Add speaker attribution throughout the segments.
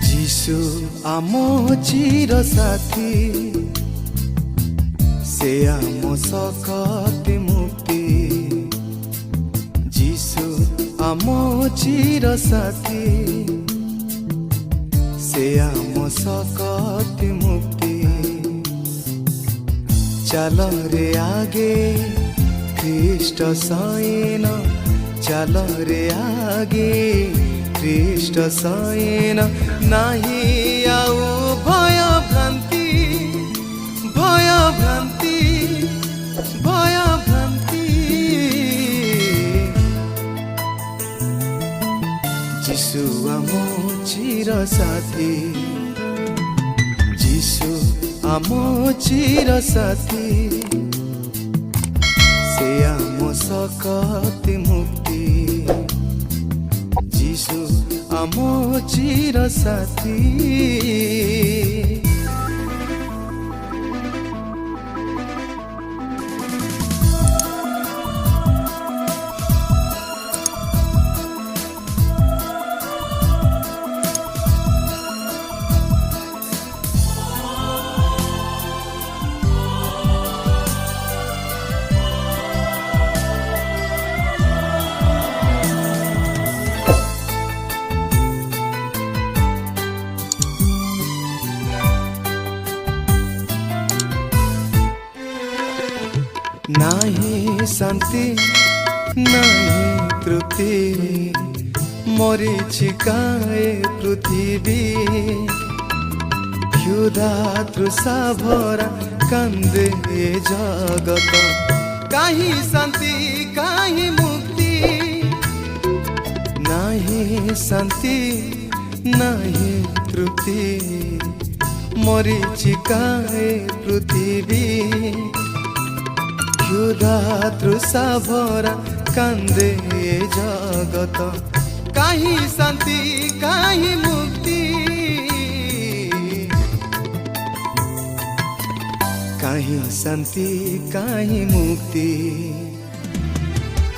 Speaker 1: যিশু আম চির সাথী, সে আম সকতি মুক্তি। যিশু আম চির সাথী, সে আম সকতি মুক্তি। চাল রে আগে খ্রিস্ট সৈন, চাল রে আগে খ্রিস্ট সৈন। নাহি আউ ভয় ভ্রান্তি, ভয় ভ্রান্তি, ভয় ভ্রান্তি। যিশু আম চির সাথী, যিশু আম চির সাথী, সে আম সকতি মুক্তি। যিশু আম চির সাথী। नाही शांति नाही तृप्ति, मरीची काए पृथ्वी। क्षुधा तृषा भरा कांदे जगत, काहि शांति काहि मुक्ति। नाही शांति नाही तृप्ति, मरीची काए पृथ्वी। क्षुधा तृषा भरा कांदे जगत, काहि शांति काहि मुक्ति। काहि शांति काहि मुक्ति।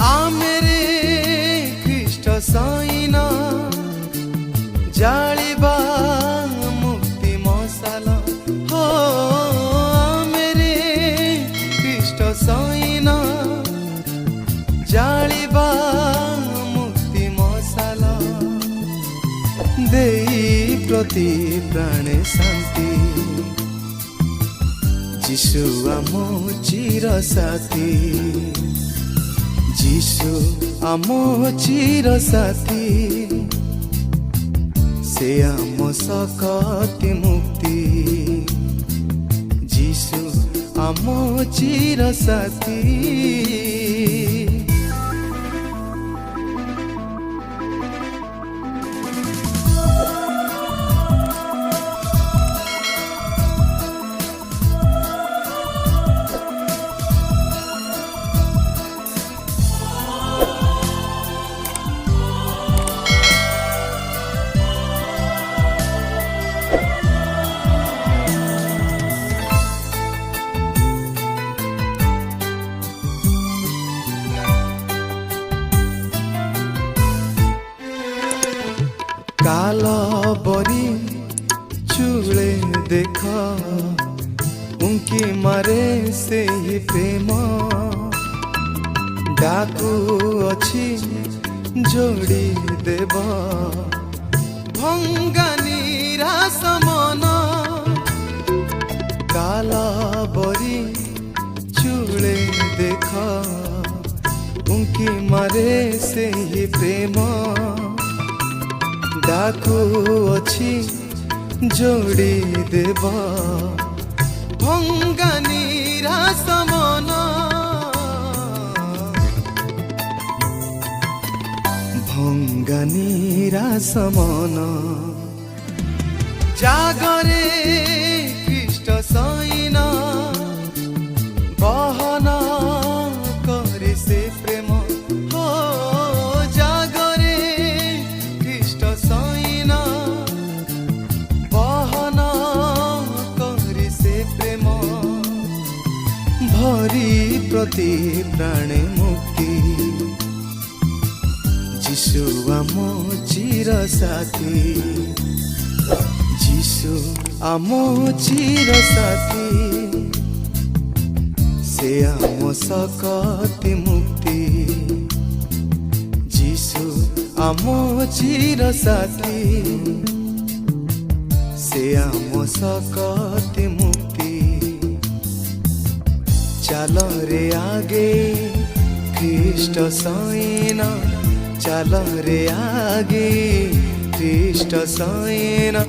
Speaker 1: आ मेरे ख्रिस्ट सैन, जालिबा मुक्ति मशाल। हो मेरे ख्रिस्ट सैन, जालिबा मुक्ति मशाल। देई प्रति प्राणे शांति, যিশু আম চির সাথী। যিশু আম চির সাথী, সে আম সকতি মুক্তি। যিশু আম চির সাথী। कालो बरी चूड़े देखा, उनकी मारे से ही प्रेम। डाकू अच्छी जोड़ी देव, भंगानी रासमन। कालो बरी चूड़े देखा, उनकी मारे से ही प्रेम। डाकू अच्छी जोड़ी देव, भंगानी रासमन। भंगानी रासमन। जागरे ख्रिस्ट सैन, बहन करे से प्रेम। हो जागरे ख्रिस्ट सैन, बहन करे से प्रेम। भरी प्रति प्राणे मुक्ति, যিশু আম চির সাথী। যিশু আম চির সাথী সে আম সকতি মুক্তি যিশু আম চির সাথী সে আম সকতি মুক্তি চাল রে আগে খ্রিস্ট সৈনা চাল রে আগে খ্রিস্ট সৈনা